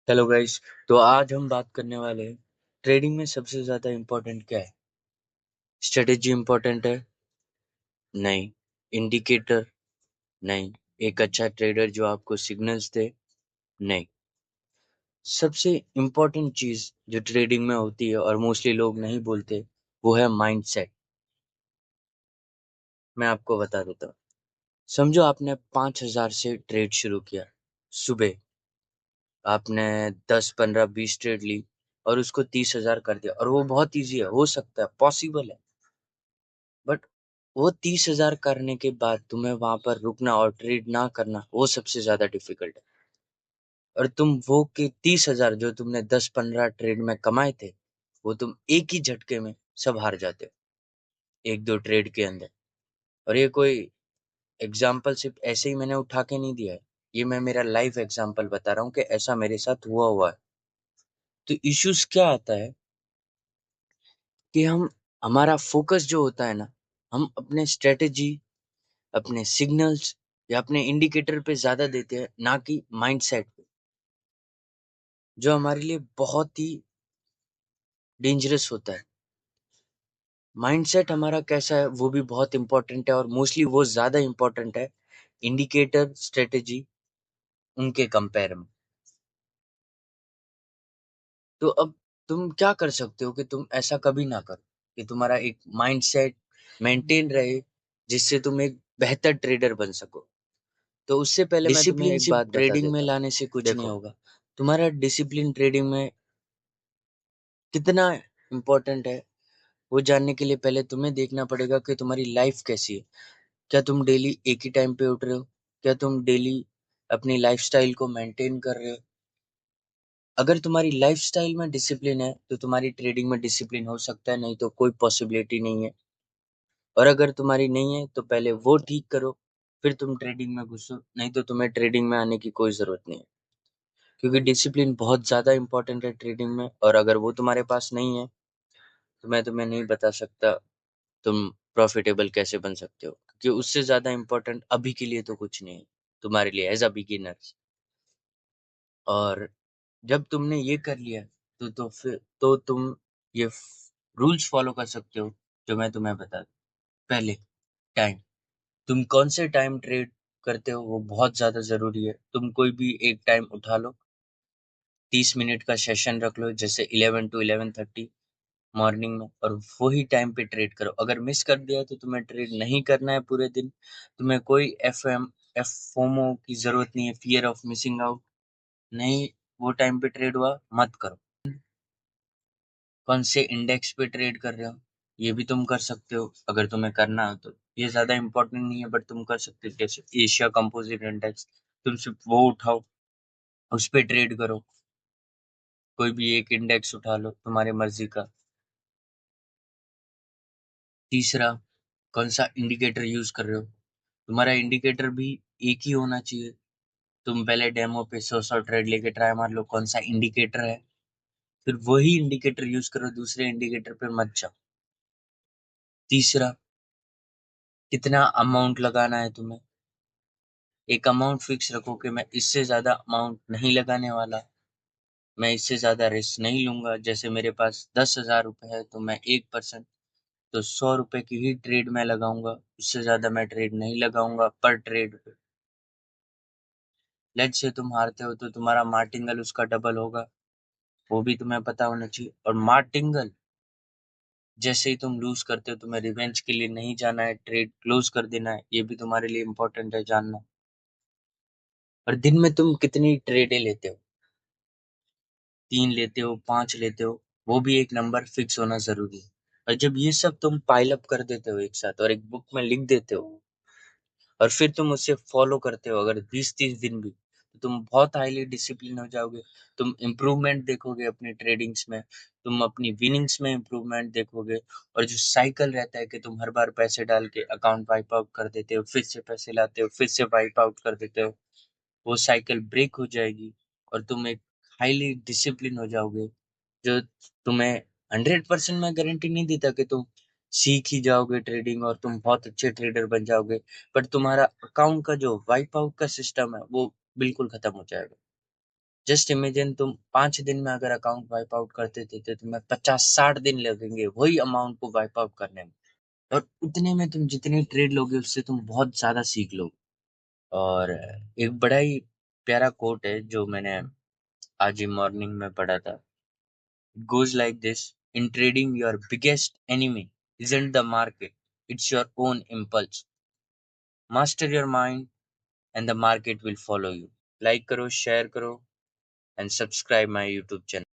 Hello guys. तो आज हम बात करने वाले हैं ट्रेडिंग में सबसे ज्यादा इम्पोर्टेंट क्या है। स्ट्रेटेजी इम्पोर्टेंट है? नहीं। इंडिकेटर? नहीं। एक अच्छा ट्रेडर जो आपको सिग्नल्स दे? नहीं। सबसे इम्पोर्टेंट चीज जो ट्रेडिंग में होती है और मोस्टली लोग नहीं बोलते, वो है माइंडसेट। मैं आपको बता देता हूँ। समझो आपने 5,000 से ट्रेड शुरू किया। सुबह आपने 10 15 20 ट्रेड ली और उसको 30,000 कर दिया, और वो बहुत इजी है, हो सकता है, पॉसिबल है। बट वो 30,000 करने के बाद तुम्हें वहां पर रुकना और ट्रेड ना करना, वो सबसे ज्यादा डिफिकल्ट है। और तुम वो के 30,000 जो तुमने 10 15 ट्रेड में कमाए थे, वो तुम एक ही झटके में सब हार जाते हो, एक दो ट्रेड के अंदर। और ये कोई एग्जाम्पल सिर्फ ऐसे ही मैंने उठा के नहीं दिया है, ये मैं मेरा लाइव एग्जाम्पल बता रहा हूँ कि ऐसा मेरे साथ हुआ है। तो इश्यूज क्या आता है कि हम हमारा फोकस जो होता है ना, हम अपने स्ट्रेटेजी, अपने सिग्नल्स या अपने इंडिकेटर पे ज्यादा देते हैं, ना कि माइंडसेट पे, जो हमारे लिए बहुत ही डेंजरस होता है। माइंडसेट हमारा कैसा है वो भी बहुत इंपॉर्टेंट है, और मोस्टली वो ज्यादा इंपॉर्टेंट है इंडिकेटर स्ट्रेटेजी उनके कंपेयर में। तो अब तुम क्या कर सकते हो कि तुम ऐसा कभी ना करो, कि तुम्हारा एक माइंडसेट मेंटेन रहे, जिससे तुम एक बेहतर ट्रेडर बन सको। तो उससे पहले मैं तुम्हें डिसिप्लिन एक सिर्फ बात बता ट्रेडिंग में देता हूँ। लाने से कुछ नहीं देखो, होगा। तुम्हारा डिसिप्लिन ट्रेडिंग में कितना इम्पोर्टेंट है, वो जानने के लिए पहले तुम्हें देखना पड़ेगा कि तुम्हारी लाइफ कैसी है। क्या तुम डेली एक ही टाइम पे उठ रहे हो? क्या तुम डेली अपनी लाइफस्टाइल को मेंटेन कर रहे हो? अगर तुम्हारी लाइफस्टाइल में डिसिप्लिन है तो तुम्हारी ट्रेडिंग में डिसिप्लिन हो सकता है, नहीं तो कोई पॉसिबिलिटी नहीं है। और अगर तुम्हारी नहीं है तो पहले वो ठीक करो, फिर तुम ट्रेडिंग में घुसो, नहीं तो तुम्हें ट्रेडिंग में आने की कोई जरूरत नहीं है। क्योंकि डिसिप्लिन बहुत ज्यादा इंपॉर्टेंट है ट्रेडिंग में, और अगर वो तुम्हारे पास नहीं है तो मैं तुम्हें नहीं बता सकता तुम प्रॉफिटेबल कैसे बन सकते हो, क्योंकि उससे ज्यादा इम्पोर्टेंट अभी के लिए तो कुछ नहीं है तुम्हारे लिए एज अ बिगिनर्स। और जब तुमने ये कर लिया तो फिर तो तुम ये रूल्स फॉलो कर सकते हो जो मैं तुम्हें बता दूं। पहले, टाइम। तुम कौन से टाइम ट्रेड करते हो वो बहुत ज्यादा जरूरी है। तुम कोई भी एक टाइम उठा लो, 30 मिनट का सेशन रख लो, जैसे 11 to 11:30 मॉर्निंग में, और वही टाइम पे ट्रेड करो। अगर मिस कर दिया तो तुम्हें ट्रेड नहीं करना है पूरे दिन। तुम्हें कोई फोमो की जरूरत नहीं है, फियर ऑफ मिसिंग आउट। नहीं, वो टाइम पे ट्रेड हुआ मत करो। कौन से इंडेक्स पे ट्रेड कर रहे हो, ये भी तुम कर सकते हो अगर तुम्हें करना हो तो। ये ज्यादा इंपॉर्टेंट नहीं है, बट तुम कर सकते हो। जैसे एशिया कंपोजिट इंडेक्स, तुम सिर्फ वो उठाओ, उस पे ट्रेड करो। कोई भी एक इंडेक्स उठा लो तुम्हारी मर्जी का। तीसरा, कौन सा इंडिकेटर यूज कर रहे हो। तुम्हारा इंडिकेटर भी एक ही होना चाहिए। तुम पहले डेमो पे 100 ट्रेड लेके ट्राई मार लो कौन सा इंडिकेटर है, फिर वही इंडिकेटर यूज करो, दूसरे इंडिकेटर पे मत जाओ। तीसरा, कितना अमाउंट लगाना है तुम्हें। एक अमाउंट फिक्स रखो कि मैं इससे ज्यादा अमाउंट नहीं लगाने वाला, मैं इससे ज्यादा रिस्क नहीं लूंगा। जैसे मेरे पास 10,000 रुपए है तो मैं 1%, तो 100 रुपए की ही ट्रेड में लगाऊंगा, उससे ज्यादा मैं ट्रेड नहीं लगाऊंगा पर ट्रेड पे। लेट्स से तुम हारते हो तो तुम्हारा मार्टिंगल उसका डबल होगा, वो भी तुम्हें पता होना चाहिए। और मार्टिंगल जैसे ही तुम लूज करते हो, तुम्हें रिवेंज के लिए नहीं जाना है, ट्रेड क्लोज कर देना है, ये भी तुम्हारे लिए इंपॉर्टेंट है जानना। और दिन में तुम कितनी ट्रेडें लेते हो, 3 लेते हो, 5 लेते हो, वो भी एक नंबर फिक्स होना जरूरी है। और जब ये सब तुम पाइल अप कर देते हो एक साथ और एक बुक में लिख देते हो, और फिर तुम उसे फॉलो करते हो अगर 20 30 दिन भी, तो तुम बहुत हाईली डिसिप्लिन हो जाओगे। तुम इम्प्रूवमेंट देखोगे अपनी ट्रेडिंग्स में, तुम अपनी विनिंग्स में इम्प्रूवमेंट देखोगे। और जो साइकिल रहता है कि तुम हर बार पैसे डाल के अकाउंट वाइप आउट कर देते हो, फिर से पैसे लाते हो, फिर से वाइप आउट कर देते हो, वो साइकिल ब्रेक हो जाएगी। और तुम एक हाईली डिसिप्लिन हो जाओगे, जो तुम्हें 100% मैं गारंटी नहीं देता कि तुम सीख ही जाओगे ट्रेडिंग और तुम बहुत अच्छे ट्रेडर बन जाओगे, बट तुम्हारा अकाउंट का जो वाइप आउट का सिस्टम है वो बिल्कुल खत्म हो जाएगा। जस्ट इमेजिन तुम 5 दिन में अगर अकाउंट वाइप आउट करते थे तो तुम्हें 50-60 दिन लगेंगे वही अमाउंट को वाइप आउट करने में। और उतने में तुम जितनी ट्रेड लोगे उससे तुम बहुत ज्यादा सीख लोगे। और एक बड़ा ही प्यारा कोट है जो मैंने आज ही मॉर्निंग में पढ़ा था। It goes like this: in trading, your biggest enemy isn't the market, it's your own impulse. Master your mind, and the market will follow you. Like करो, share करो, and subscribe my YouTube channel.